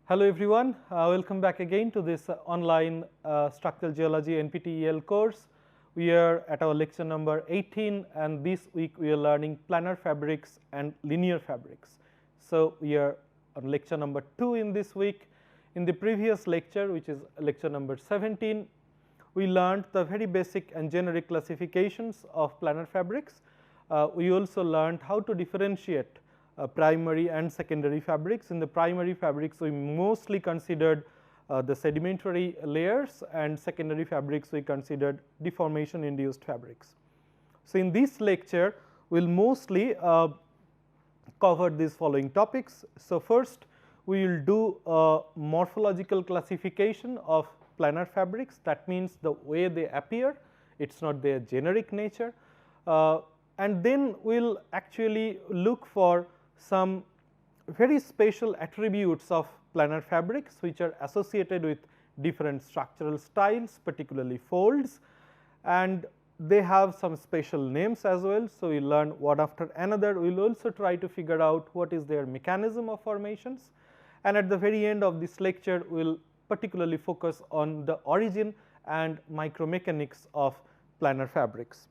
Hello everyone, welcome back again to this online structural geology NPTEL course. We are at our lecture number 18 and this week we are learning planar fabrics and linear fabrics. So, we are on lecture number 2 in this week. In the previous lecture, which is lecture number 17, we learned the very basic and generic classifications of planar fabrics. We also learned how to differentiate primary and secondary fabrics. In the primary fabrics, we mostly considered the sedimentary layers, and secondary fabrics we considered deformation induced fabrics. So, in this lecture we will mostly cover these following topics. So, first we will do a morphological classification of planar fabrics, that means the way they appear, it is not their generic nature, and then we will actually look for some very special attributes of planar fabrics which are associated with different structural styles, particularly folds, and they have some special names as well. So, we learn one after another. We will also try to figure out what is their mechanism of formations, and at the very end of this lecture we will particularly focus on the origin and micromechanics of planar fabrics.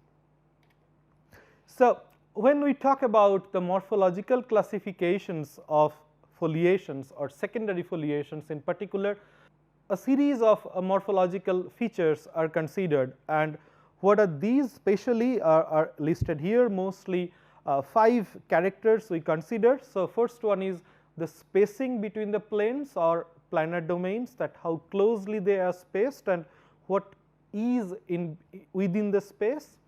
So, when we talk about the morphological classifications of foliations or secondary foliations in particular, a series of morphological features are considered, and what are these specially are listed here. Mostly 5 characters we consider. So, first one is the spacing between the planes or planar domains, that how closely they are spaced and what is within the space.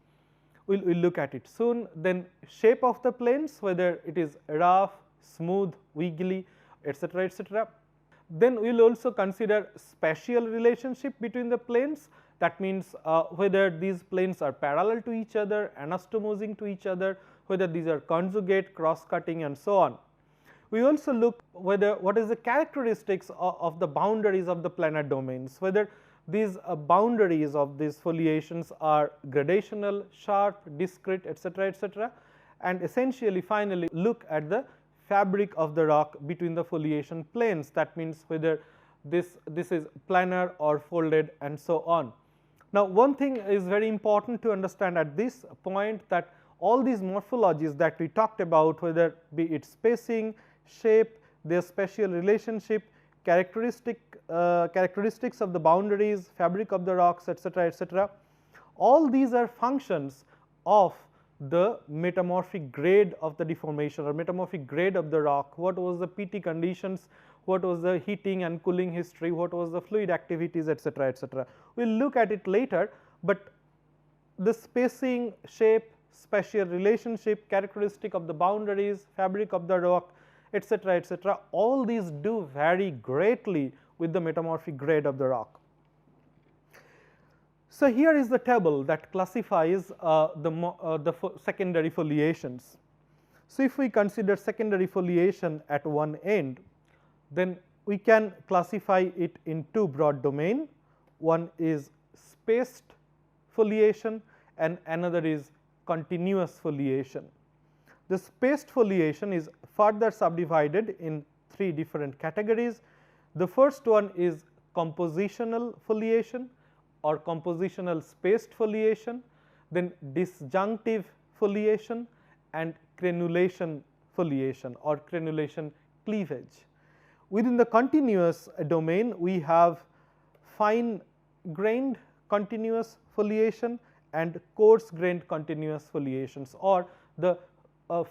We will look at it soon. Then shape of the planes, whether it is rough, smooth, wiggly, etc., etc. Then we will also consider spatial relationship between the planes, that means whether these planes are parallel to each other, anastomosing to each other, whether these are conjugate, cross cutting, and so on. We also look whether what is the characteristics of the boundaries of the planar domains, whether these boundaries of these foliations are gradational, sharp, discrete, etc., etc., and essentially finally look at the fabric of the rock between the foliation planes, that means whether this is planar or folded and so on. Now, one thing is very important to understand at this point, that all these morphologies that we talked about, whether be it spacing, shape, their spatial relationship, characteristics of the boundaries, fabric of the rocks, etc., etc., all these are functions of the metamorphic grade of the deformation or metamorphic grade of the rock. What was the PT conditions, what was the heating and cooling history, what was the fluid activities, etc., etc. We will look at it later, but the spacing, shape, spatial relationship, characteristic of the boundaries, fabric of the rock, etc., etc., all these do vary greatly with the metamorphic grade of the rock. So, here is the table that classifies the secondary foliations. So, if we consider secondary foliation at one end, then we can classify it in 2 broad domain. One is spaced foliation and another is continuous foliation. The spaced foliation is further subdivided in 3 different categories. The first one is compositional foliation or compositional spaced foliation, then disjunctive foliation and crenulation foliation or crenulation cleavage. Within the continuous domain, we have fine grained continuous foliation and coarse grained continuous foliations, or the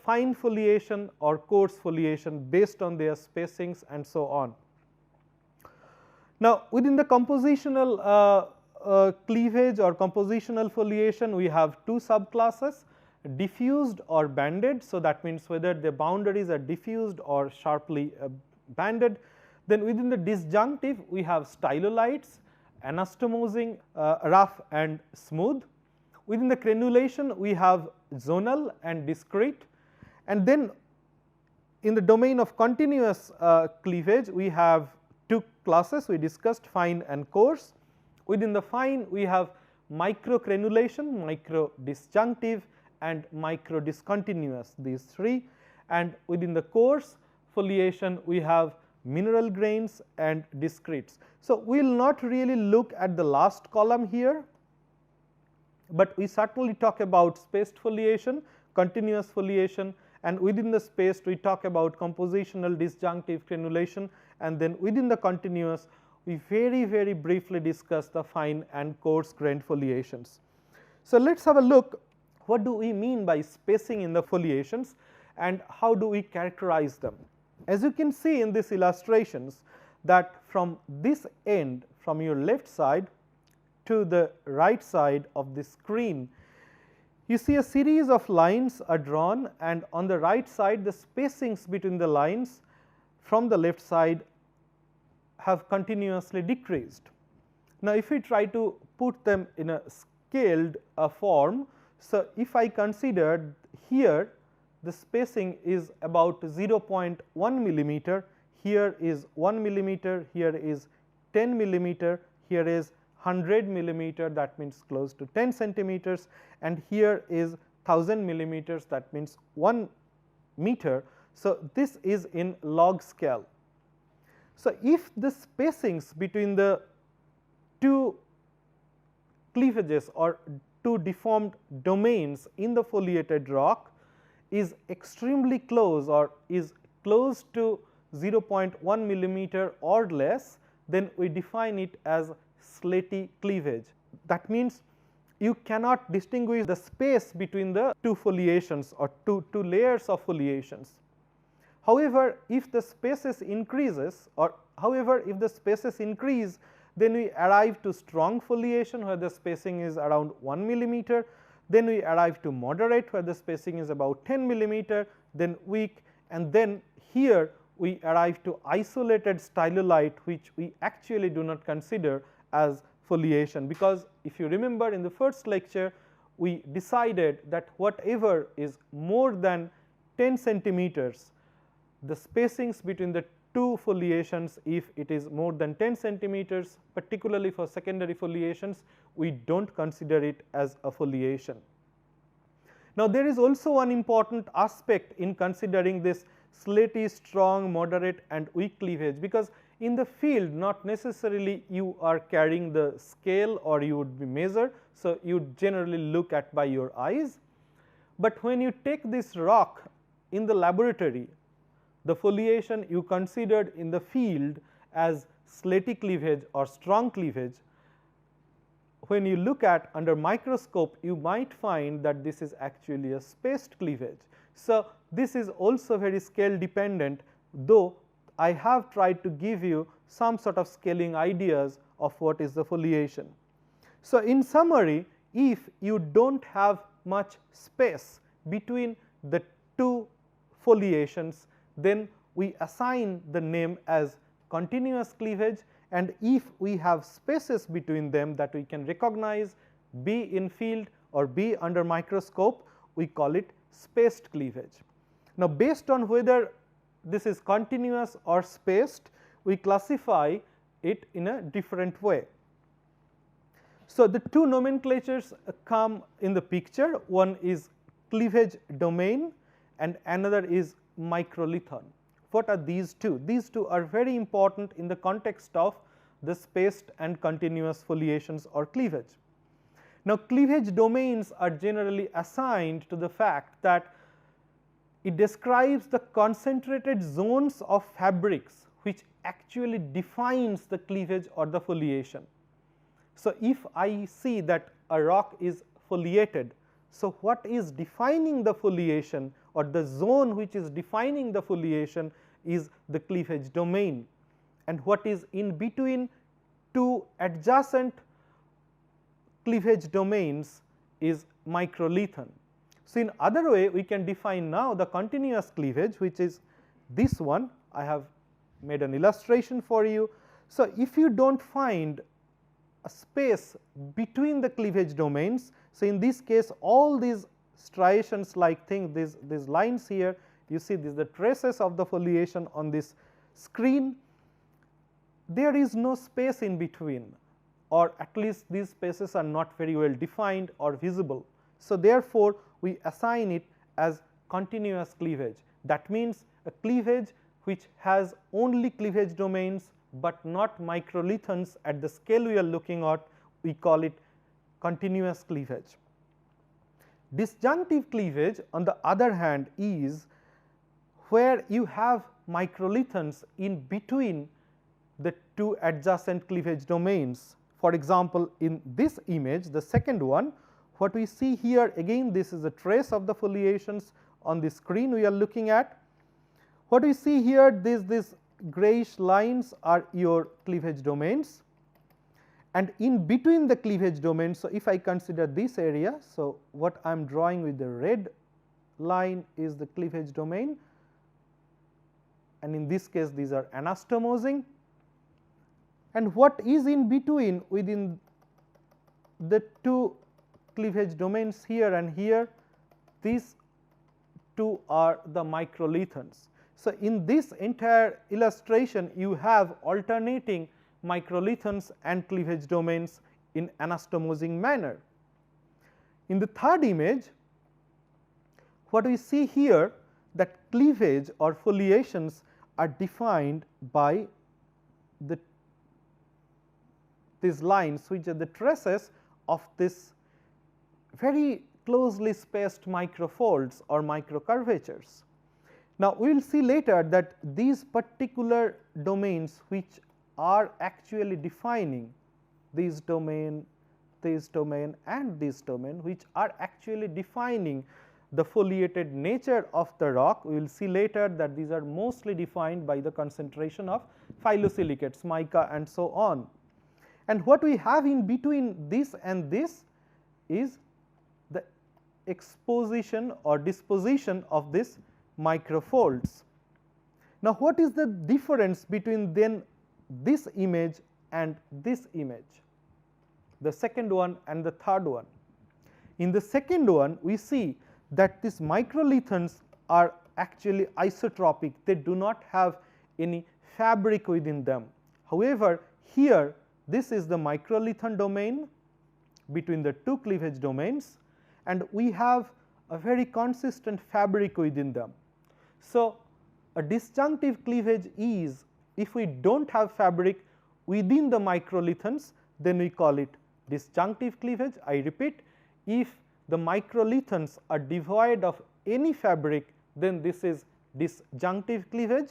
fine foliation or coarse foliation based on their spacings and so on. Now, within the compositional cleavage or compositional foliation, we have 2 subclasses, diffused or banded. So, that means whether the boundaries are diffused or sharply banded. Then within the disjunctive, we have stylolites, anastomosing, rough and smooth. Within the crenulation, we have zonal and discrete, and then in the domain of continuous cleavage, we have 2 classes we discussed, fine and coarse. Within the fine, we have micro crenulation, micro disjunctive and micro discontinuous, these 3, and within the coarse foliation we have mineral grains and discretes. So, we will not really look at the last column here, but we certainly talk about spaced foliation, continuous foliation, and within the spaced we talk about compositional disjunctive crenulation, and then within the continuous we very briefly discuss the fine and coarse grained foliations. So, let us have a look what do we mean by spacing in the foliations and how do we characterize them. As you can see in these illustrations that from this end, from your left side to the right side of the screen, you see a series of lines are drawn, and on the right side the spacings between the lines from the left side have continuously decreased. Now, if we try to put them in a scaled form, so if I consider here the spacing is about 0.1 millimeter, here is 1 millimeter, here is 10 millimeter, here is 100 millimeter, that means close to 10 centimeters, and here is 1000 millimeters, that means 1 meter. So, this is in log scale. So, if the spacings between the two cleavages or two deformed domains in the foliated rock is extremely close or is close to 0.1 millimeter or less, then we define it as slaty cleavage. That means you cannot distinguish the space between the two foliations or two layers of foliations. However, if the spaces increases or however if the spaces increase, then we arrive to strong foliation where the spacing is around 1 millimeter, then we arrive to moderate where the spacing is about 10 millimeter, then weak, and then here we arrive to isolated stylolite, which we actually do not consider as foliation, because if you remember in the first lecture we decided that whatever is more than 10 centimeters, the spacings between the two foliations, if it is more than 10 centimeters, particularly for secondary foliations, we do not consider it as a foliation. Now, there is also one important aspect in considering this slaty, strong, moderate and weak cleavage, because in the field not necessarily you are carrying the scale or you would be measure. So, you generally look at by your eyes, but when you take this rock in the laboratory, the foliation you considered in the field as slaty cleavage or strong cleavage, when you look at under microscope you might find that this is actually a spaced cleavage. So, this is also very scale dependent, though I have tried to give you some sort of scaling ideas of what is the foliation. So, in summary, if you do not have much space between the two foliations, then we assign the name as continuous cleavage, and if we have spaces between them that we can recognize, be in field or be under microscope, we call it spaced cleavage. Now, based on whether this is continuous or spaced, we classify it in a different way. So, the two nomenclatures come in the picture, one is cleavage domain and another is microlithon. What are these two? These two are very important in the context of the spaced and continuous foliations or cleavage. Now, cleavage domains are generally assigned to the fact that it describes the concentrated zones of fabrics which actually defines the cleavage or the foliation. So, if I see that a rock is foliated, so what is defining the foliation or the zone which is defining the foliation is the cleavage domain, and what is in between two adjacent cleavage domains is microlithon. So, in other way we can define now the continuous cleavage, which is this one. I have made an illustration for you. So, if you do not find a space between the cleavage domains, so in this case all these striations like things, these lines here, you see these the traces of the foliation on this screen, there is no space in between, or at least these spaces are not very well defined or visible. So, therefore, we assign it as continuous cleavage. That means, a cleavage which has only cleavage domains, but not microlithons at the scale we are looking at, we call it continuous cleavage. Disjunctive cleavage, on the other hand, is where you have microlithons in between the two adjacent cleavage domains. For example, in this image, the second one, what we see here, again this is a trace of the foliations on the screen we are looking at. What we see here, these grayish lines are your cleavage domains, and in between the cleavage domains, so if I consider this area, so what I am drawing with the red line is the cleavage domain, and in this case these are anastomosing, and what is in between within the two cleavage domains here and here, these two are the microlithons. So, in this entire illustration you have alternating microlithons and cleavage domains in anastomosing manner. In the third image, what we see here, that cleavage or foliations are defined by these lines, which are the traces of this very closely spaced microfolds or microcurvatures. Now, we will see later that these particular domains which are actually defining this domain, and this domain, which are actually defining the foliated nature of the rock. We will see later that these are mostly defined by the concentration of phyllosilicates, mica and so on. And what we have in between this and this is the exposition or disposition of these microfolds. Now, what is the difference between then this image and this image, the second one and the third one? In the second one, we see that these microlithons are actually isotropic, they do not have any fabric within them. However, here this is the microlithon domain between the two cleavage domains, and we have a very consistent fabric within them. So, a disjunctive cleavage is, if we do not have fabric within the microlithons, then we call it disjunctive cleavage. I repeat, if the microlithons are devoid of any fabric, then this is disjunctive cleavage.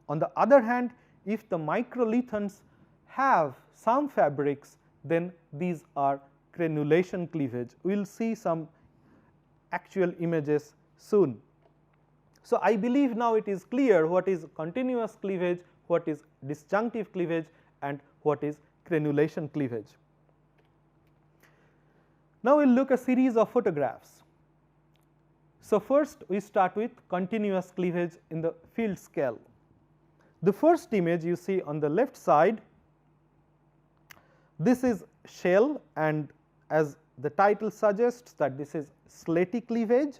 On the other hand, if the microlithons have some fabrics, then these are crenulation cleavage. We will see some actual images soon. So, I believe now it is clear what is continuous cleavage, what is disjunctive cleavage, and what is crenulation cleavage. Now, we will look at a series of photographs. So, first we start with continuous cleavage in the field scale. The first image you see on the left side, this is shell, and as the title suggests that this is slaty cleavage.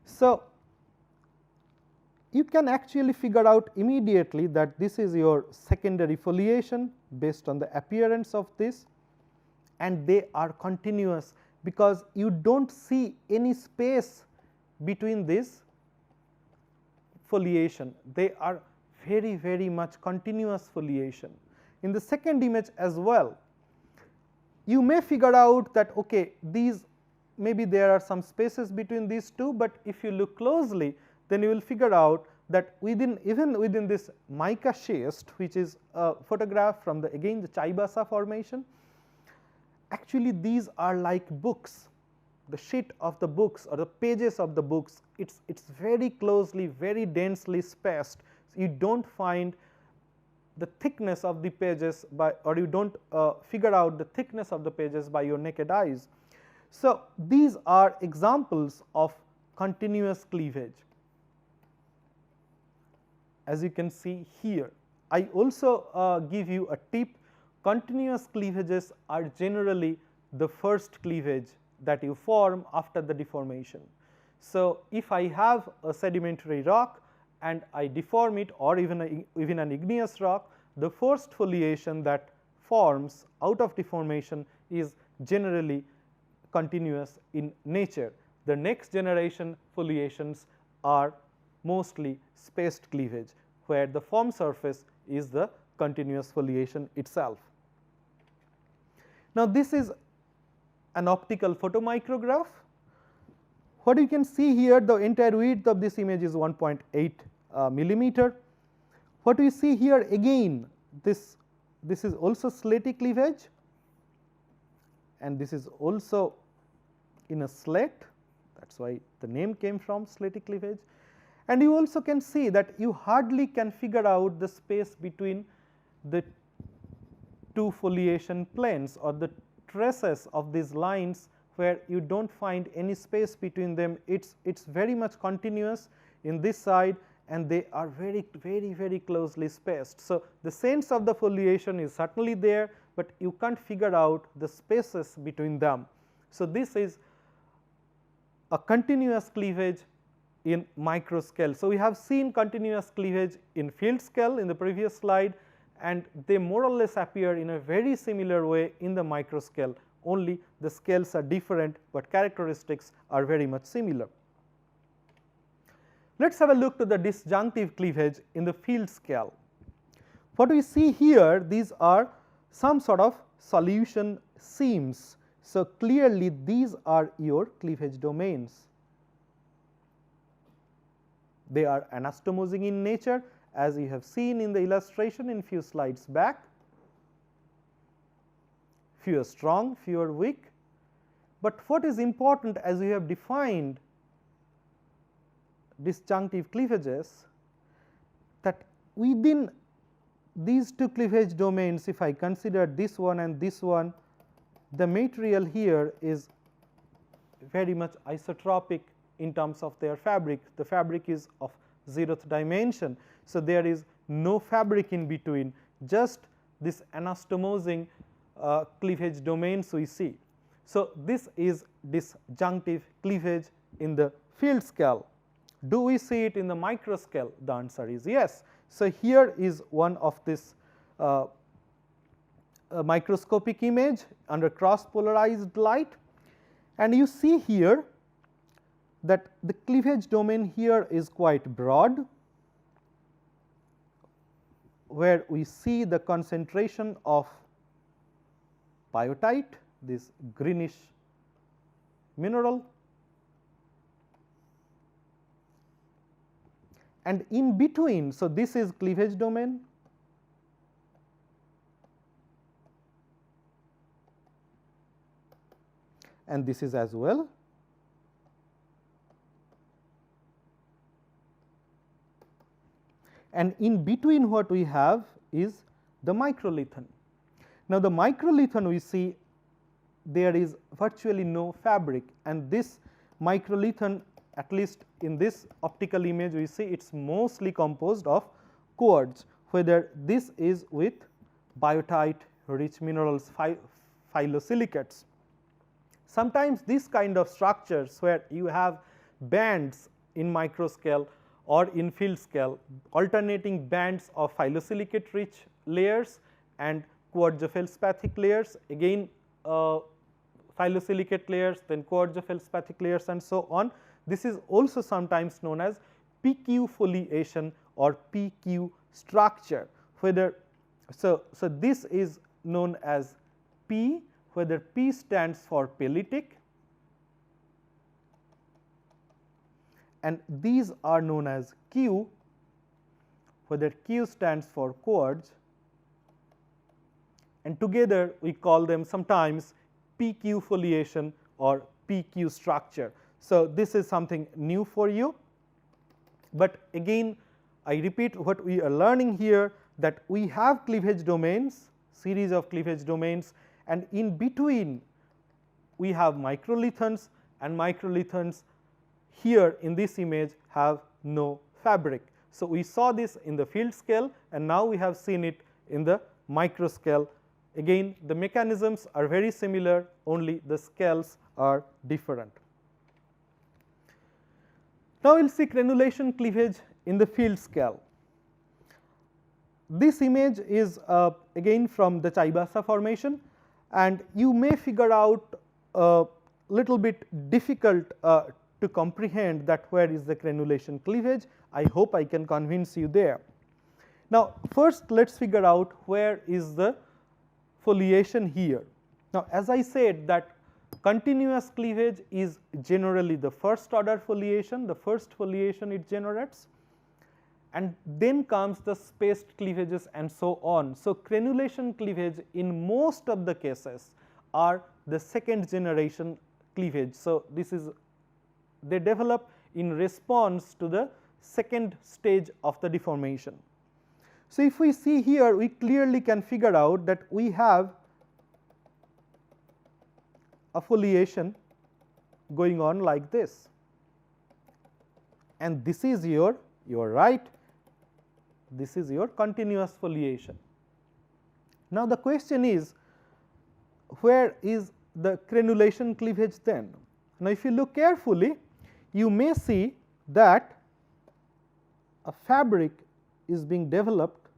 So, you can actually figure out immediately that this is your secondary foliation based on the appearance of this, and they are continuous because you do not see any space between this foliation. They are very much continuous foliation. In the second image as well, you may figure out that okay, these maybe there are some spaces between these two, but if you look closely, then you will figure out that even within this mica schist, which is a photograph from the again the Chaibasa formation, actually these are like books, the sheet of the books or the pages of the books. It's very closely, very densely spaced. So, you do not find the thickness of the pages by, or you do not figure out the thickness of the pages by your naked eyes. So, these are examples of continuous cleavage. As you can see here, I also give you a tip. Continuous cleavages are generally the first cleavage that you form after the deformation. So, if I have a sedimentary rock and I deform it, or even an igneous rock, the first foliation that forms out of deformation is generally continuous in nature. The next generation foliations are mostly spaced cleavage. where the form surface is the continuous foliation itself. Now, this is an optical photomicrograph. What you can see here, the entire width of this image is 1.8 millimeter. What we see here again, this is also slaty cleavage, and this is also in a slate, that is why the name came from slaty cleavage. And you also can see that you hardly can figure out the space between the two foliation planes or the traces of these lines, where you do not find any space between them. It's very much continuous in this side, and they are very closely spaced. So, the sense of the foliation is certainly there, but you can't figure out the spaces between them. So, this is a continuous cleavage in micro scale. So, we have seen continuous cleavage in field scale in the previous slide, and they more or less appear in a very similar way in the micro scale, only the scales are different, but characteristics are very much similar. Let us have a look to the disjunctive cleavage in the field scale. What we see here, these are some sort of solution seams. So, clearly these are your cleavage domains. They are anastomosing in nature, as you have seen in the illustration in few slides back. Few are strong, few are weak. But what is important, as we have defined disjunctive cleavages, that within these two cleavage domains, if I consider this one and this one, the material here is very much isotropic in terms of their fabric. The fabric is of 0th dimension. So, there is no fabric in between, just this anastomosing cleavage domains we see. So, this is disjunctive cleavage in the field scale. Do we see it in the micro scale? The answer is yes. So, here is one of this microscopic image under cross polarized light, and you see here that the cleavage domain here is quite broad, where we see the concentration of biotite, this greenish mineral, and in between. So, this is cleavage domain, and this is as well. And in between what we have is the microlithon. Now, the microlithon we see there is virtually no fabric, and this microlithon, at least in this optical image, we see it is mostly composed of quartz, whether this is with biotite rich minerals, phyllosilicates. Sometimes this kind of structures where you have bands in micro scale or in field scale, alternating bands of phyllosilicate rich layers and quartzo-feldspathic layers, again phyllosilicate layers, then quartzo-feldspathic layers, and so on. This is also sometimes known as PQ foliation or PQ structure, whether so this is known as P, whether P stands for pellitic, and these are known as Q, whether Q stands for quartz, and together we call them sometimes PQ foliation or PQ structure. So, this is something new for you, but again I repeat what we are learning here, that we have cleavage domains, series of cleavage domains, and in between we have microlithons, and microlithons here in this image have no fabric. So, we saw this in the field scale, and now we have seen it in the micro scale. Again, the mechanisms are very similar, only the scales are different. Now, we will see granulation cleavage in the field scale. This image is again from the Chaibasa formation, and you may figure out a little bit difficult to comprehend that where is the granulation cleavage. I hope I can convince you there. Now, first let us figure out where is the foliation here. Now, as I said that continuous cleavage is generally the first order foliation, the first foliation it generates, and then comes the spaced cleavages and so on. So, crenulation cleavage in most of the cases are the second generation cleavage. So, this is they develop in response to the second stage of the deformation. So, if we see here, we clearly can figure out that we have a foliation going on like this, and this is your right, this is your continuous foliation. Now, the question is, where is the crenulation cleavage then? Now, if you look carefully, you may see that a fabric is being developed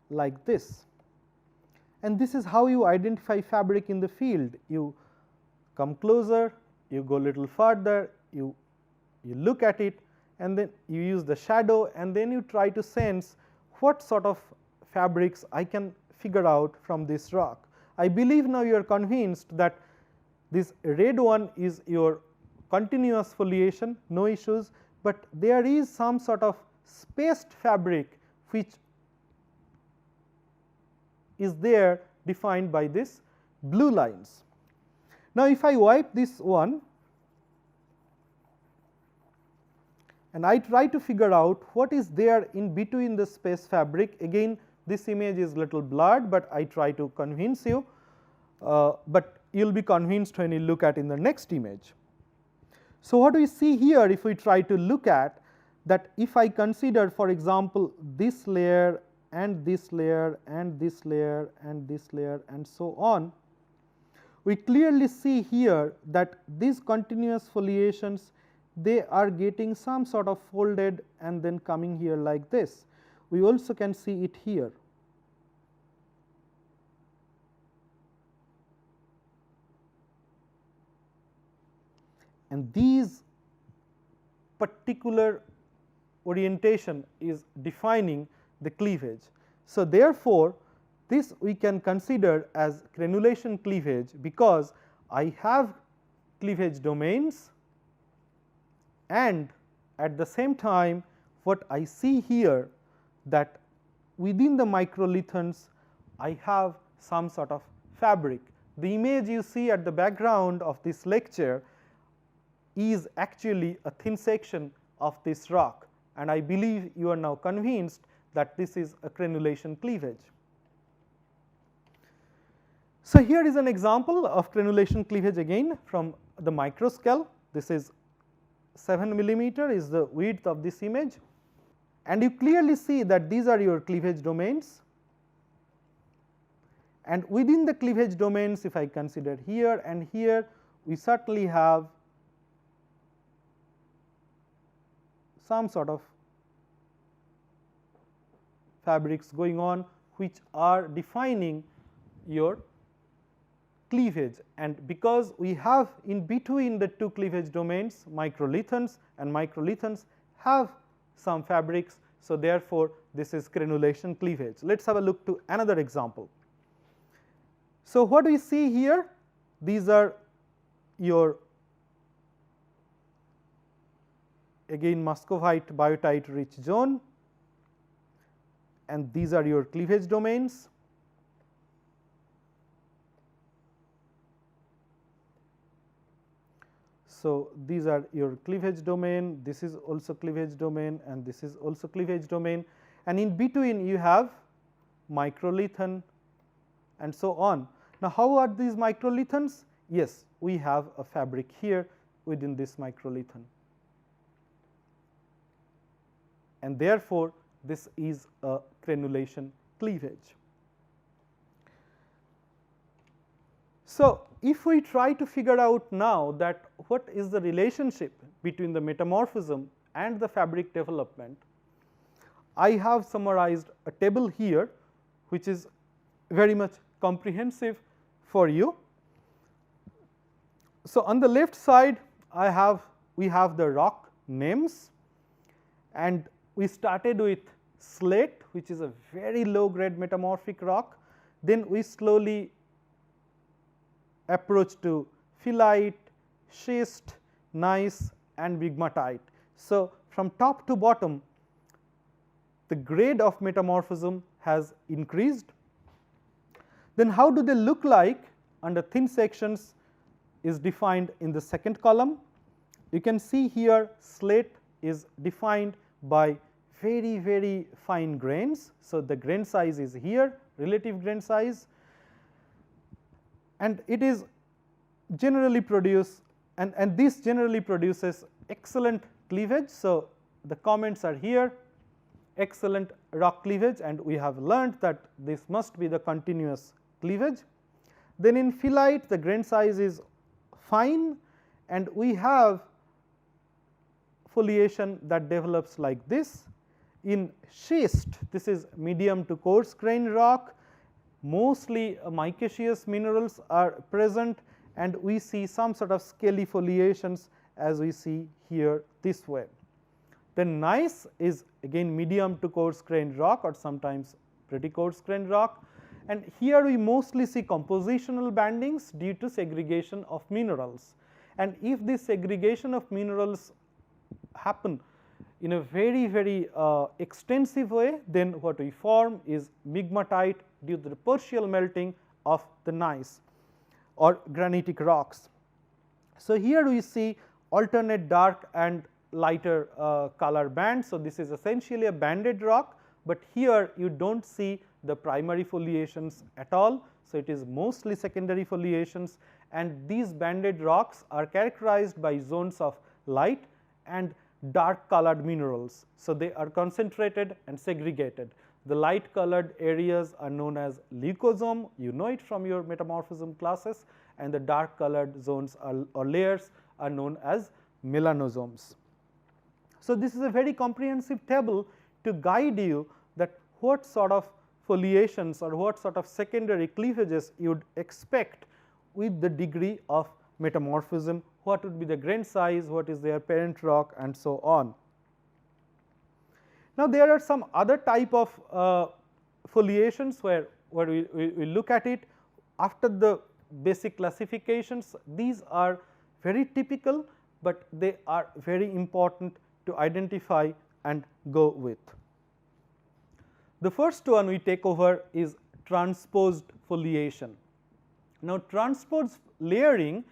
like this, and this is how you identify fabric in the field. You come closer, you go a little further, you look at it, and then you use the shadow, and then you try to sense what sort of fabrics I can figure out from this rock. I believe now you are convinced that this red one is your continuous foliation, no issues, but there is some sort of spaced fabric which is there defined by this blue lines. Now, if I wipe this one and I try to figure out what is there in between the space fabric, again this image is little blurred, but I try to convince you, but you will be convinced when you look at in the next image. So, what we see here, if we try to look at that, if I consider for example this layer and this layer and this layer and this layer and so on, we clearly see here that these continuous foliations, they are getting some sort of folded and then coming here like this. We also can see it here. And these particular orientation is defining the cleavage. So, therefore, this we can consider as crenulation cleavage, because I have cleavage domains, and at the same time what I see here that within the microlithons I have some sort of fabric. The image you see at the background of this lecture is actually a thin section of this rock, and I believe you are now convinced that this is a crenulation cleavage. So, here is an example of crenulation cleavage again from the micro scale. This is 7 millimeter is the width of this image, and you clearly see that these are your cleavage domains, and within the cleavage domains, if I consider here and here, we certainly have some sort of fabrics going on which are defining your cleavage. And because we have in between the two cleavage domains microlithons, and microlithons have some fabrics, so therefore, this is crenulation cleavage. Let us have a look to another example. So, what we see here, these are your again muscovite biotite rich zone, and these are your cleavage domains. So, these are your cleavage domain, this is also cleavage domain, and this is also cleavage domain, and in between you have microlithon and so on. Now, how are these microlithons? Yes, we have a fabric here within this microlithon, and therefore, this is a crenulation cleavage. So, if we try to figure out now that what is the relationship between the metamorphism and the fabric development, I have summarized a table here which is very much comprehensive for you. So, on the left side we have the rock names, and we started with slate, which is a very low grade metamorphic rock. Then we slowly approach to phyllite, schist, gneiss and migmatite. So, from top to bottom the grade of metamorphism has increased. Then how do they look like under thin sections is defined in the second column. You can see here slate is defined by very, very fine grains. So, the grain size is here, relative grain size, and it is generally produce and this generally produces excellent cleavage. So, the comments are here, excellent rock cleavage, and we have learned that this must be the continuous cleavage. Then in phyllite the grain size is fine, and we have foliation that develops like this. In schist, this is medium to coarse grain rock, mostly micaceous minerals are present, and we see some sort of scaly foliations as we see here this way. Then gneiss is again medium to coarse grained rock or sometimes pretty coarse grained rock, and here we mostly see compositional bandings due to segregation of minerals. And if this segregation of minerals happen in a very, very extensive way, then what we form is migmatite due to the partial melting of the gneiss or granitic rocks. So, here we see alternate dark and lighter color bands. So, this is essentially a banded rock, but here you do not see the primary foliations at all. So, it is mostly secondary foliations, and these banded rocks are characterized by zones of light and dark colored minerals. So, they are concentrated and segregated. The light colored areas are known as leucosome, you know it from your metamorphism classes, and the dark colored zones or layers are known as melanosomes. So, this is a very comprehensive table to guide you that what sort of foliations or what sort of secondary cleavages you would expect with the degree of metamorphism, what would be the grain size, what is their parent rock, and so on. Now, there are some other type of foliations where we look at it after the basic classifications. These are very typical, but they are very important to identify and go with. The first one we take over is transposed foliation. Now, transposed layering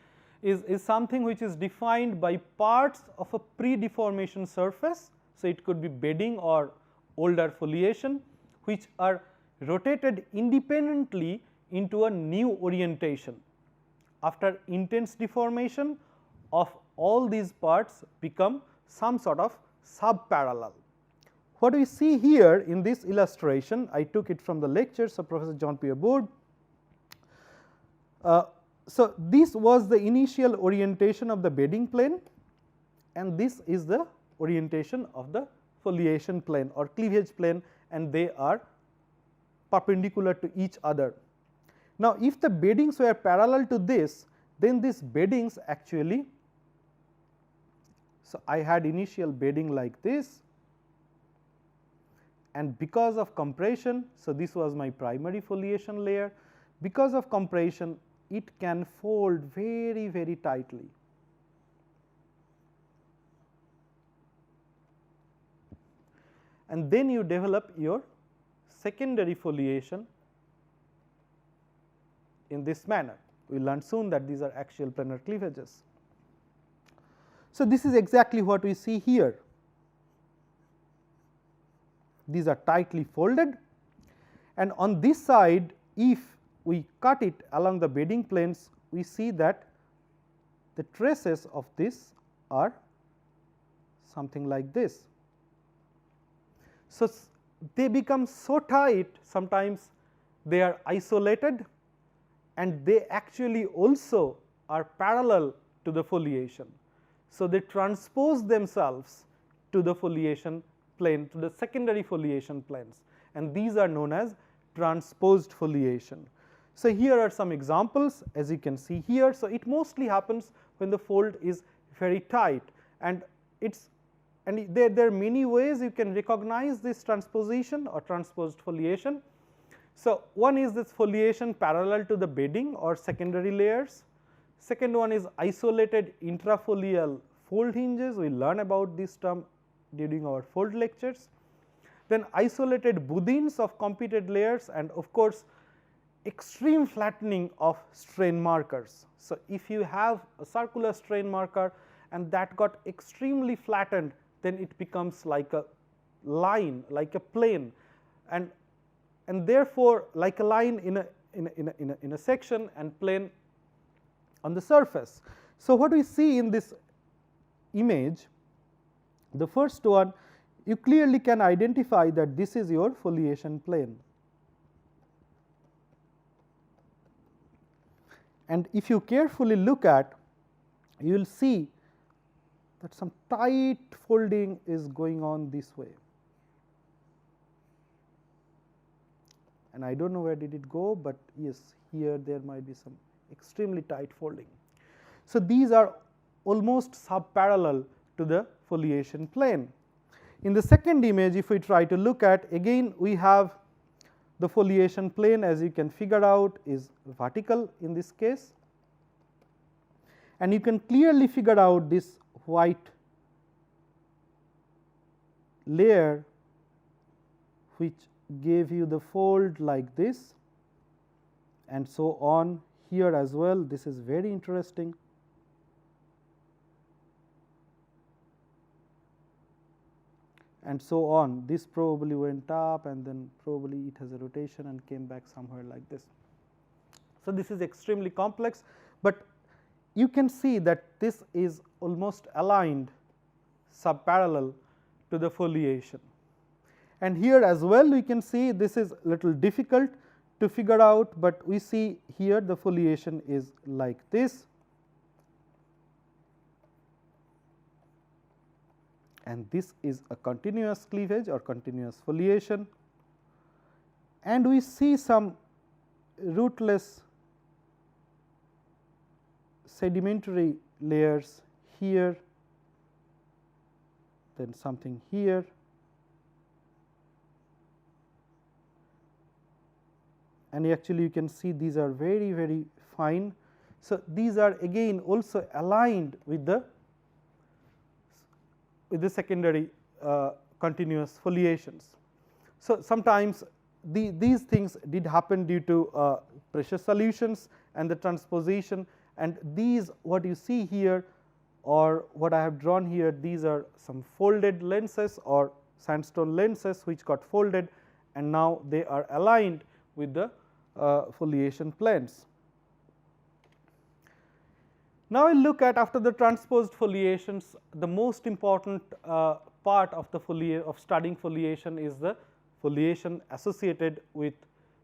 is something which is defined by parts of a pre-deformation surface. So, it could be bedding or older foliation which are rotated independently into a new orientation. After intense deformation of all these parts become some sort of sub-parallel. What we see here in this illustration, I took it from the lectures of Professor John Pierre Bourd. So, this was the initial orientation of the bedding plane, and this is the orientation of the foliation plane or cleavage plane, and they are perpendicular to each other. Now, if the beddings were parallel to this, then these beddings actually, so I had initial bedding like this, and because of compression, so this was my primary foliation layer, because of compression it can fold very, very tightly. And then you develop your secondary foliation in this manner. We will learn soon that these are axial planar cleavages. So, this is exactly what we see here. These are tightly folded, and on this side if we cut it along the bedding planes, we see that the traces of this are something like this. So, they become so tight, sometimes they are isolated, and they actually also are parallel to the foliation. So, they transpose themselves to the foliation plane, to the secondary foliation planes, and these are known as transposed foliation. So, here are some examples as you can see here. So, it mostly happens when the fold is very tight, and there are many ways you can recognize this transposition or transposed foliation. So, one is this foliation parallel to the bedding or secondary layers. Second one is isolated intrafolial fold hinges. We learn about this term during our fold lectures. Then isolated boudins of competed layers, and of course, extreme flattening of strain markers. So, if you have a circular strain marker and that got extremely flattened, then it becomes like a line, like a plane, and therefore, like a line in a section and plane on the surface. So, what we see in this image, the first one, you clearly can identify that this is your foliation plane. And if you carefully look at, you will see that some tight folding is going on this way. And I do not know where did it go, but yes, here there might be some extremely tight folding. So, these are almost subparallel to the foliation plane. In the second image, if we try to look at, again we have the foliation plane, as you can figure out, is vertical in this case, and you can clearly figure out this white layer which gave you the fold like this, and so on here as well. This is very interesting. And so on. This probably went up, and then probably it has a rotation and came back somewhere like this. So, this is extremely complex, but you can see that this is almost aligned subparallel to the foliation. And here as well we can see this is little difficult to figure out, but we see here the foliation is like this, and this is a continuous cleavage or continuous foliation, and we see some rootless sedimentary layers here, then something here, and actually you can see these are very, very fine. So, these are again also aligned with the secondary continuous foliations. So, sometimes these things did happen due to pressure solutions and the transposition, and these what you see here or what I have drawn here, these are some folded lenses or sandstone lenses which got folded, and now they are aligned with the foliation planes. Now, we will look at, after the transposed foliations, the most important part of the studying foliation is the foliation associated with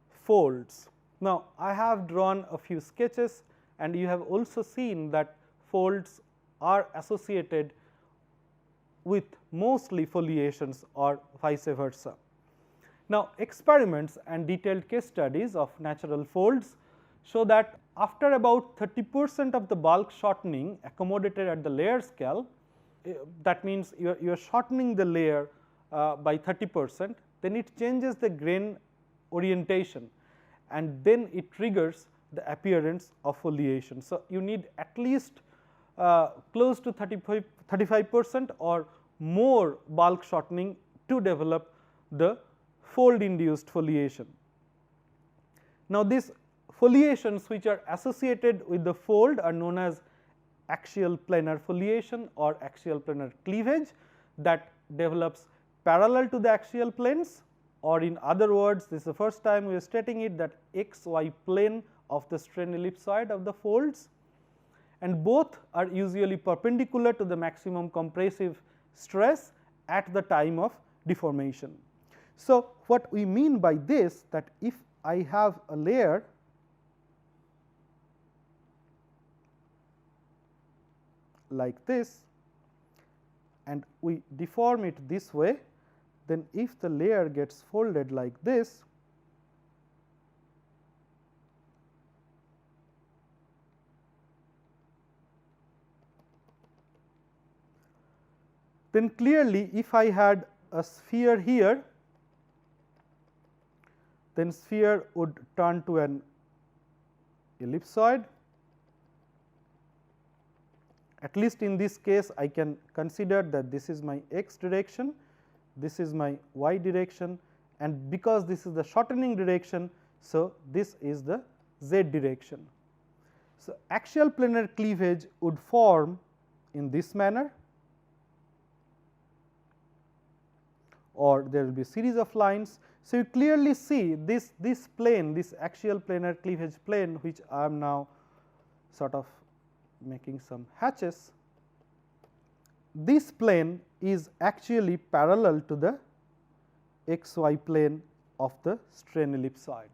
folds. Now, I have drawn a few sketches, and you have also seen that folds are associated with mostly foliations or vice versa. Now, experiments and detailed case studies of natural folds show that after about 30% of the bulk shortening accommodated at the layer scale, that means you are shortening the layer by 30%, then it changes the grain orientation, and then it triggers the appearance of foliation. So, you need at least close to 35% or more bulk shortening to develop the fold induced foliation. Now, these foliations which are associated with the fold are known as axial planar foliation or axial planar cleavage, that develops parallel to the axial planes, or in other words, this is the first time we are stating it, that xy plane of the strain ellipsoid of the folds, and both are usually perpendicular to the maximum compressive stress at the time of deformation. So, what we mean by this, that if I have a layer like this and we deform it this way, then if the layer gets folded like this, then clearly if I had a sphere here, then sphere would turn to an ellipsoid. At least in this case I can consider that this is my x direction, this is my y direction, and because this is the shortening direction, so this is the z direction. So, axial planar cleavage would form in this manner, or there will be a series of lines. So, you clearly see this plane, this axial planar cleavage plane, which I am now sort of making some hatches. This plane is actually parallel to the xy plane of the strain ellipsoid.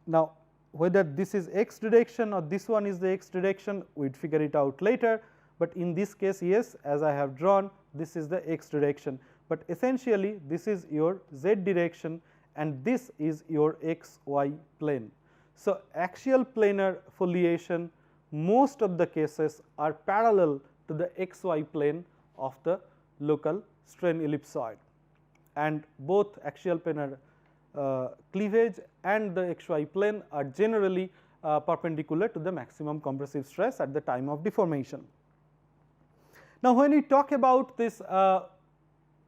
Now, whether this is x direction or this one is the x direction, we would figure it out later, but in this case, yes, as I have drawn, this is the x direction, but essentially this is your z direction and this is your xy plane. So, axial planar foliation most of the cases are parallel to the xy plane of the local strain ellipsoid, and both axial planar cleavage and the xy plane are generally perpendicular to the maximum compressive stress at the time of deformation. Now, when we talk about this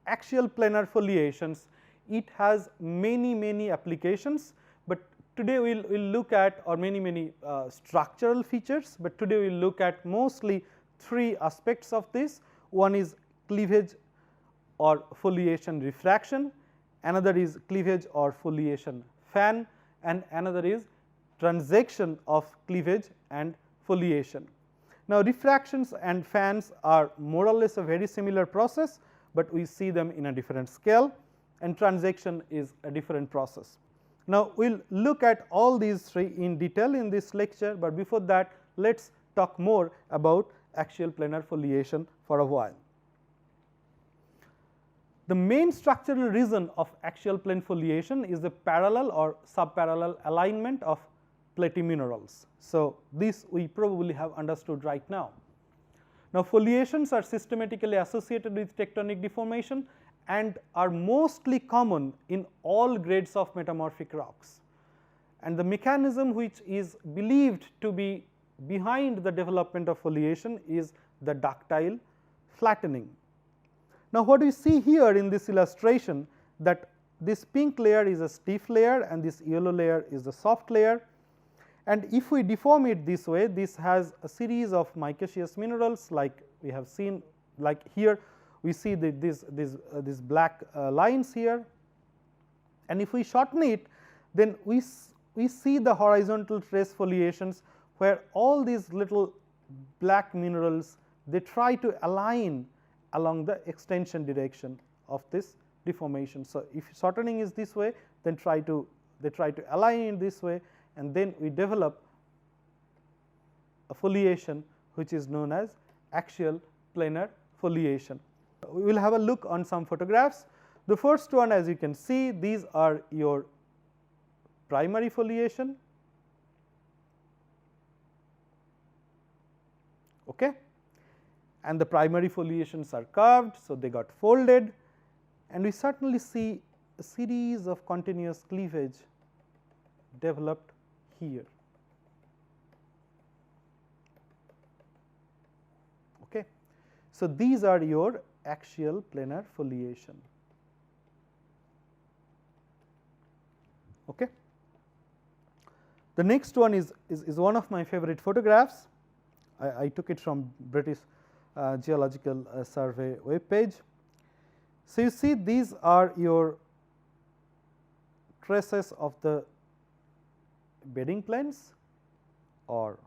axial planar foliations, it has many applications, but today we will look at, or many structural features, but today we will look at mostly three aspects of this. One is cleavage or foliation refraction, another is cleavage or foliation fan, and another is transaction of cleavage and foliation. Now, refractions and fans are more or less a very similar process, but we see them in a different scale, and transaction is a different process. Now, we will look at all these three in detail in this lecture, but before that let us talk more about axial planar foliation for a while. The main structural reason of axial plane foliation is the parallel or subparallel alignment of platy minerals. So, this we probably have understood right now. Now, foliations are systematically associated with tectonic deformation and are mostly common in all grades of metamorphic rocks, and the mechanism which is believed to be behind the development of foliation is the ductile flattening. Now, what we see here in this illustration, that this pink layer is a stiff layer and this yellow layer is the soft layer, and if we deform it this way, this has a series of micaceous minerals like we have seen, like here we see these black lines here, and if we shorten it, then we see the horizontal trace foliations where all these little black minerals, they try to align along the extension direction of this deformation. So, if shortening is this way, then they try to align in this way, and then we develop a foliation which is known as axial planar foliation. We will have a look on some photographs. The first one, as you can see, these are your primary foliation, okay, and the primary foliations are curved, so they got folded, and we certainly see a series of continuous cleavage developed here. Okay. So, these are your axial planar foliation. Okay. The next one is one of my favorite photographs. I took it from British Geological Survey web page. So, you see these are your traces of the bedding planes or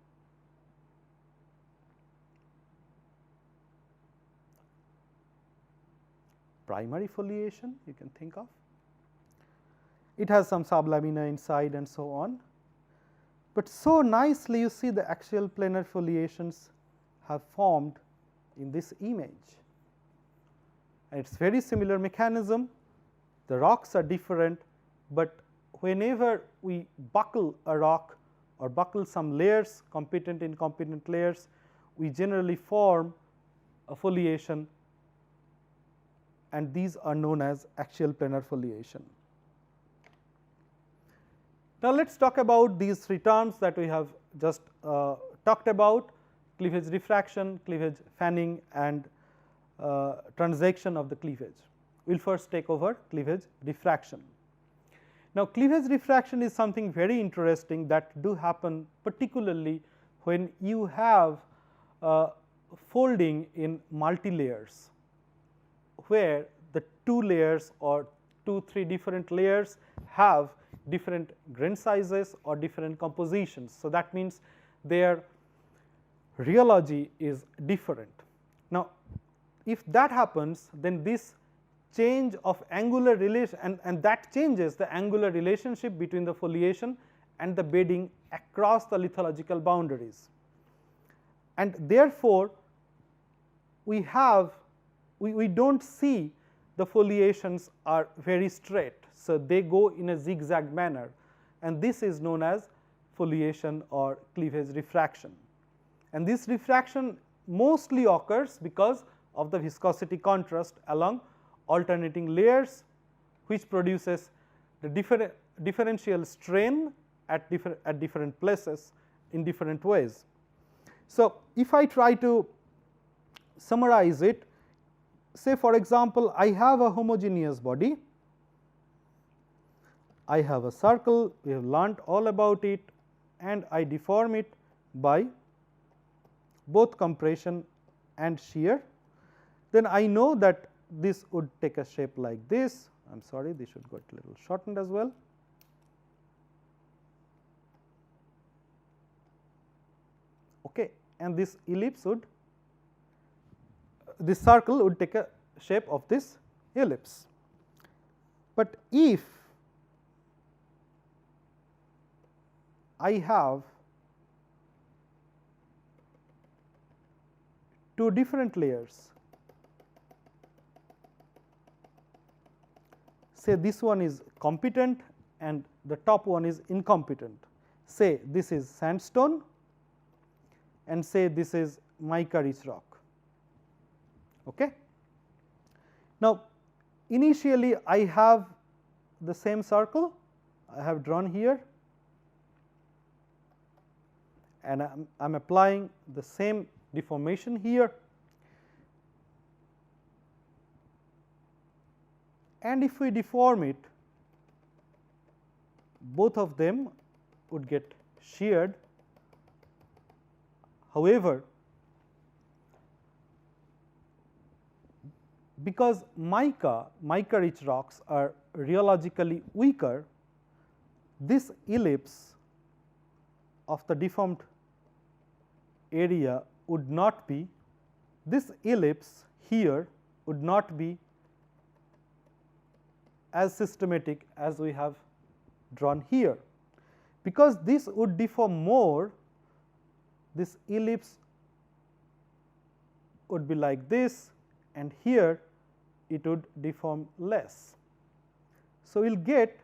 primary foliation you can think of. It has some sublamina inside and so on, but so nicely you see the axial planar foliations have formed in this image, and it is very similar mechanism. The rocks are different, but whenever we buckle a rock or buckle some layers, competent incompetent layers, we generally form foliation, and these are known as axial planar foliation. Now, let us talk about these three terms that we have just talked about: cleavage diffraction, cleavage fanning, and transaction of the cleavage. We will first take over cleavage diffraction. Now, cleavage diffraction is something very interesting that do happen particularly when you have folding in multi-layers, where the two layers or 2-3 different layers have different grain sizes or different compositions. So, that means their rheology is different. Now, if that happens, then this change of angular relation and that changes the angular relationship between the foliation and the bedding across the lithological boundaries, and therefore, we do not see the foliations are very straight. So, they go in a zigzag manner, and this is known as foliation or cleavage diffraction. And this diffraction mostly occurs because of the viscosity contrast along alternating layers, which produces the differential strain at different places in different ways. So, if I try to summarize it, say for example, I have a homogeneous body, I have a circle, we have learnt all about it, and I deform it by both compression and shear, then I know that this would take a shape like this. I am sorry, this should get a little shortened as well. Okay, and this ellipse would, this circle would take a shape of this ellipse. But if I have two different layers, say this one is competent and the top one is incompetent, say this is sandstone and say this is mica rich rock. Okay. Now, initially I have the same circle I have drawn here, and I am applying the same deformation here, and if we deform it, both of them would get sheared. However, because mica rich rocks are rheologically weaker, this ellipse of the deformed area would not be, this ellipse here would not be as systematic as we have drawn here, because this would deform more, this ellipse would be like this, and here it would deform less. So, we will get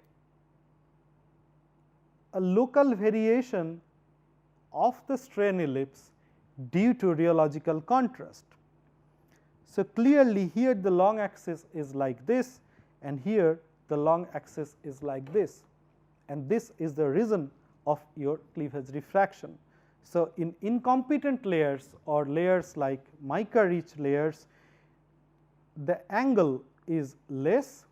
a local variation of the strain ellipse due to rheological contrast. So, clearly here the long axis is like this, and here the long axis is like this, and this is the reason of your cleavage diffraction. So, in incompetent layers or layers like mica rich layers, the angle is less,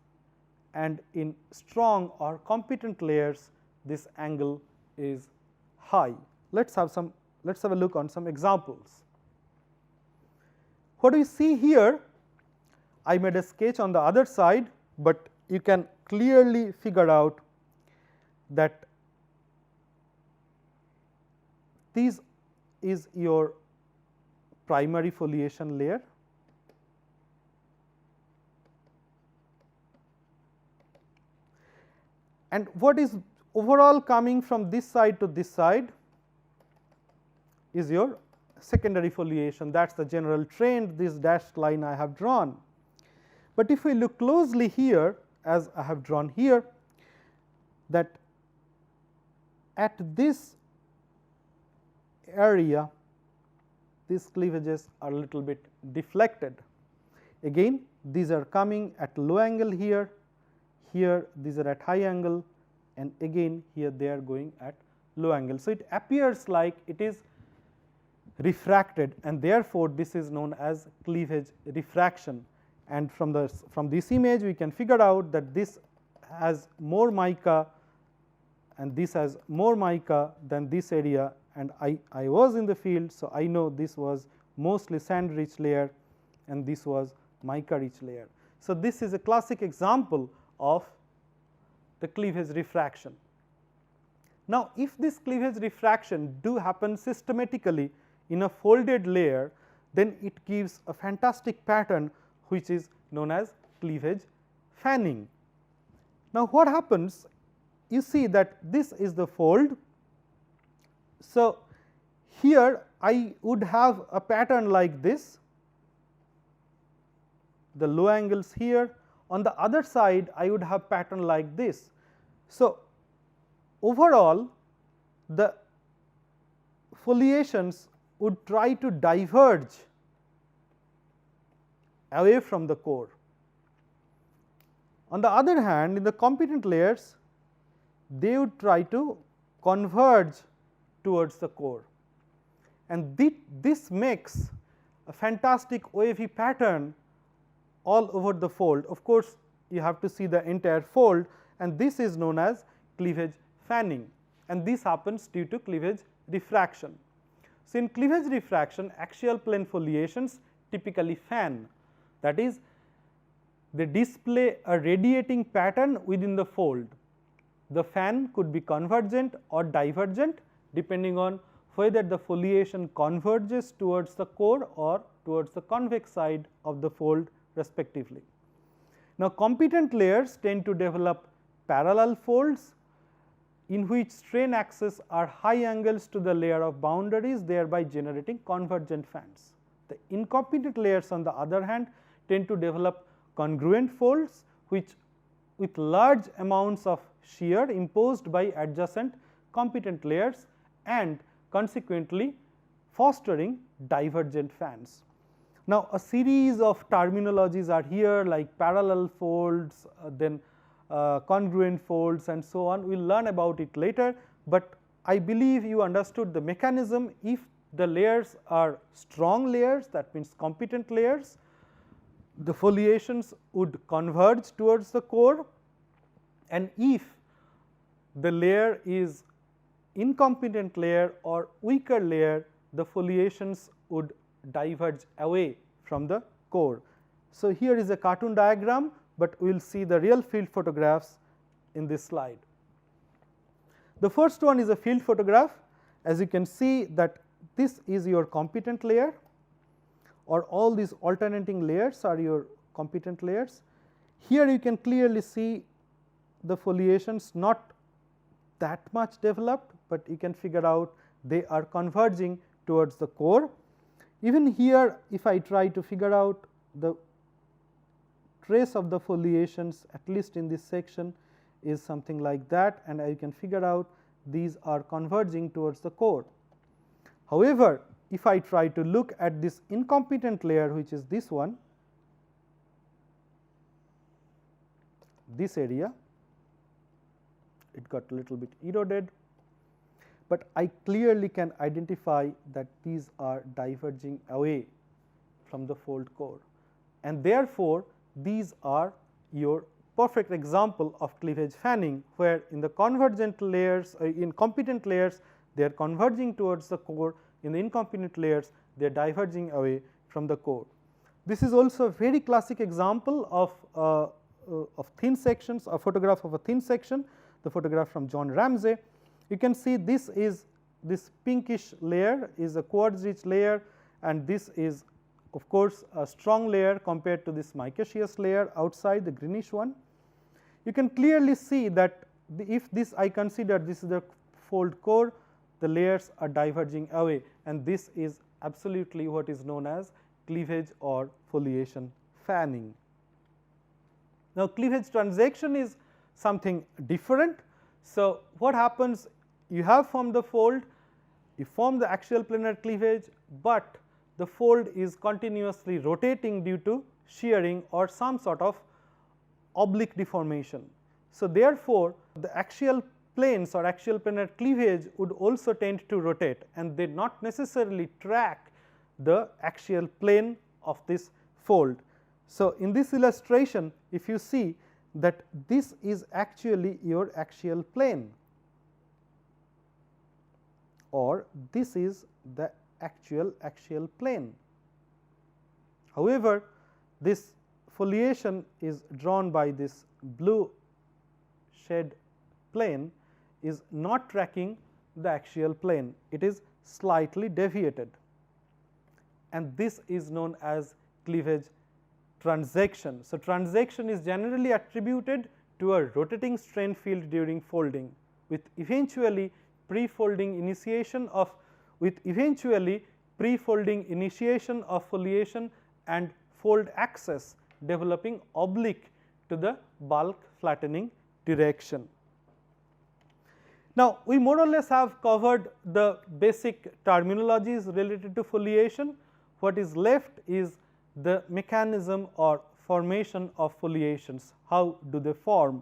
and in strong or competent layers this angle is high. Let us have a look on some examples. What we see here, I made a sketch on the other side, but you can clearly figure out that this is your primary foliation layer, and what is overall coming from this side to this side is your secondary foliation. That is the general trend, this dashed line I have drawn. But if we look closely here, as I have drawn here, that at this area these cleavages are a little bit deflected. Again, these are coming at low angle here, here these are at high angle, and again here they are going at low angle. So, it appears like it is refracted, and therefore, this is known as cleavage refraction. And from this image we can figure out that this has more mica and this has more mica than this area, and I was in the field. So, I know this was mostly sand rich layer and this was mica rich layer. So, this is a classic example of the cleavage refraction. Now, if this cleavage refraction do happen systematically in a folded layer, then it gives a fantastic pattern which is known as cleavage fanning. Now, what happens? You see that this is the fold. So, here I would have a pattern like this, the low angles here. On the other side I would have pattern like this. So, overall the foliations would try to diverge away from the core. On the other hand, in the competent layers they would try to converge towards the core, and this makes a fantastic wavy pattern all over the fold. Of course, you have to see the entire fold, and this is known as cleavage fanning, and this happens due to cleavage refraction. So, in cleavage refraction, axial plane foliations typically fan, that is, they display a radiating pattern within the fold. The fan could be convergent or divergent depending on whether the foliation converges towards the core or towards the convex side of the fold respectively. Now, competent layers tend to develop parallel folds in which strain axes are high angles to the layer of boundaries, thereby generating convergent fans. The incompetent layers on the other hand tend to develop congruent folds which with large amounts of shear imposed by adjacent competent layers and consequently fostering divergent fans. Now, a series of terminologies are here like parallel folds, then congruent folds and so on. We will learn about it later, but I believe you understood the mechanism. If the layers are strong layers, that means competent layers, the foliations would converge towards the core, and if the layer is incompetent layer or weaker layer, the foliations would diverge away from the core. So, here is a cartoon diagram, but we will see the real field photographs in this slide. The first one is a field photograph. As you can see that this is your competent layer, or all these alternating layers are your competent layers. Here you can clearly see the foliations not that much developed, but you can figure out they are converging towards the core. Even here, if I try to figure out the trace of the foliations, at least in this section, is something like that, and I can figure out these are converging towards the core. However, if I try to look at this incompetent layer, which is this one, this area, it got a little bit eroded, but I clearly can identify that these are diverging away from the fold core, and therefore, these are your perfect example of cleavage fanning, where in the convergent layers, in competent layers they are converging towards the core, in the incompetent layers they are diverging away from the core. This is also a very classic example of thin sections, a photograph of a thin section, the photograph from John Ramsay. You can see this pinkish layer is a quartz rich layer, and this is of course a strong layer compared to this micaceous layer outside, the greenish one. You can clearly see that if this I consider this is the fold core, the layers are diverging away, and this is absolutely what is known as cleavage or foliation fanning. Now, cleavage transaction is something different. So, what happens? You have formed the fold, you form the axial planar cleavage, but the fold is continuously rotating due to shearing or some sort of oblique deformation. So, therefore, the axial planes or axial planar cleavage would also tend to rotate, and they not necessarily track the axial plane of this fold. So, in this illustration, if you see that this is actually your axial plane, or this is the actual axial plane. However, this foliation is drawn by this blue shade plane is not tracking the axial plane, it is slightly deviated, and this is known as cleavage transaction. So, transaction is generally attributed to a rotating strain field during folding, with eventually pre-folding initiation of foliation and fold axis developing oblique to the bulk flattening direction. Now, we more or less have covered the basic terminologies related to foliation. What is left is the mechanism or formation of foliations. How do they form?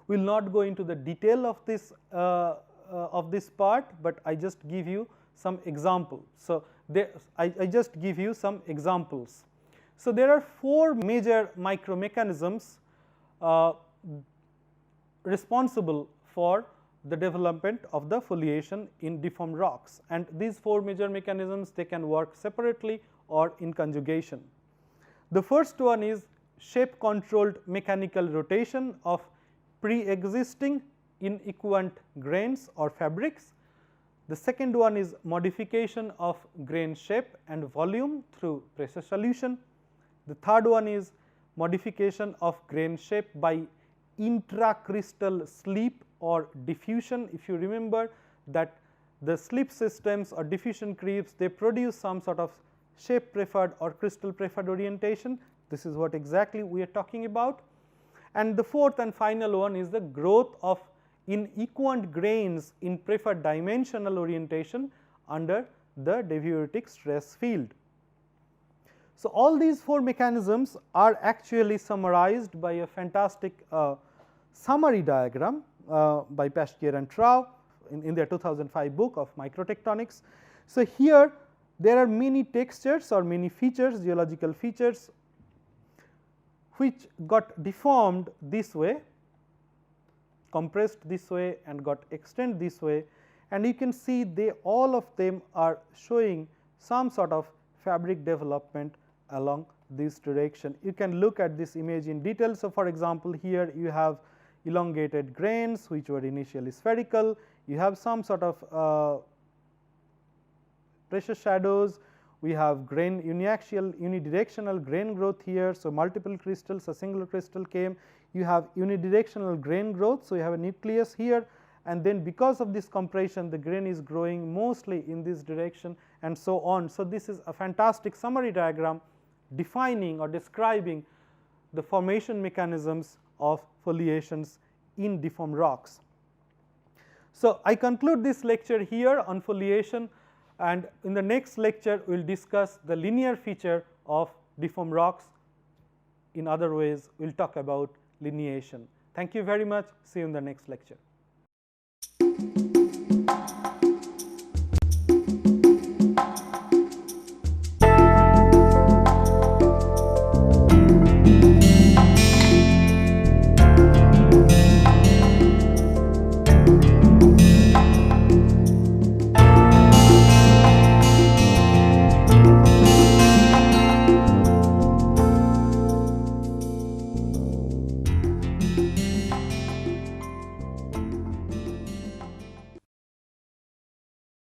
We will not go into the detail of this part, but I just give you some examples. So, I just give you some examples. So, there are 4 major micromechanisms responsible for the development of the foliation in deformed rocks, and these 4 major mechanisms, they can work separately or in conjugation. The first one is shape controlled mechanical rotation of pre-existing inequant grains or fabrics. The second one is modification of grain shape and volume through pressure solution. The third one is modification of grain shape by intracrystal slip or diffusion. If you remember that the slip systems or diffusion creeps, they produce some sort of shape preferred or crystal preferred orientation. This is what exactly we are talking about. And the fourth and final one is the growth of inequant grains in preferred dimensional orientation under the deviatic stress field. So, all these 4 mechanisms are actually summarized by a fantastic summary diagram by Pasquier and Trau in their 2005 book of microtectonics. So, here there are many textures or many features, geological features, which got deformed this way, compressed this way and got extended this way, and you can see they all of them are showing some sort of fabric development along this direction. You can look at this image in detail. So, for example, here you have elongated grains which were initially spherical, you have some sort of pressure shadows, we have grain uniaxial unidirectional grain growth here. So, multiple crystals, a single crystal came, you have unidirectional grain growth. So, you have a nucleus here, and then because of this compression the grain is growing mostly in this direction and so on. So, this is a fantastic summary diagram defining or describing the formation mechanisms of foliations in deformed rocks. So, I conclude this lecture here on foliation, and in the next lecture we will discuss the linear feature of deformed rocks. In other ways, we will talk about lineation. Thank you very much. See you in the next lecture.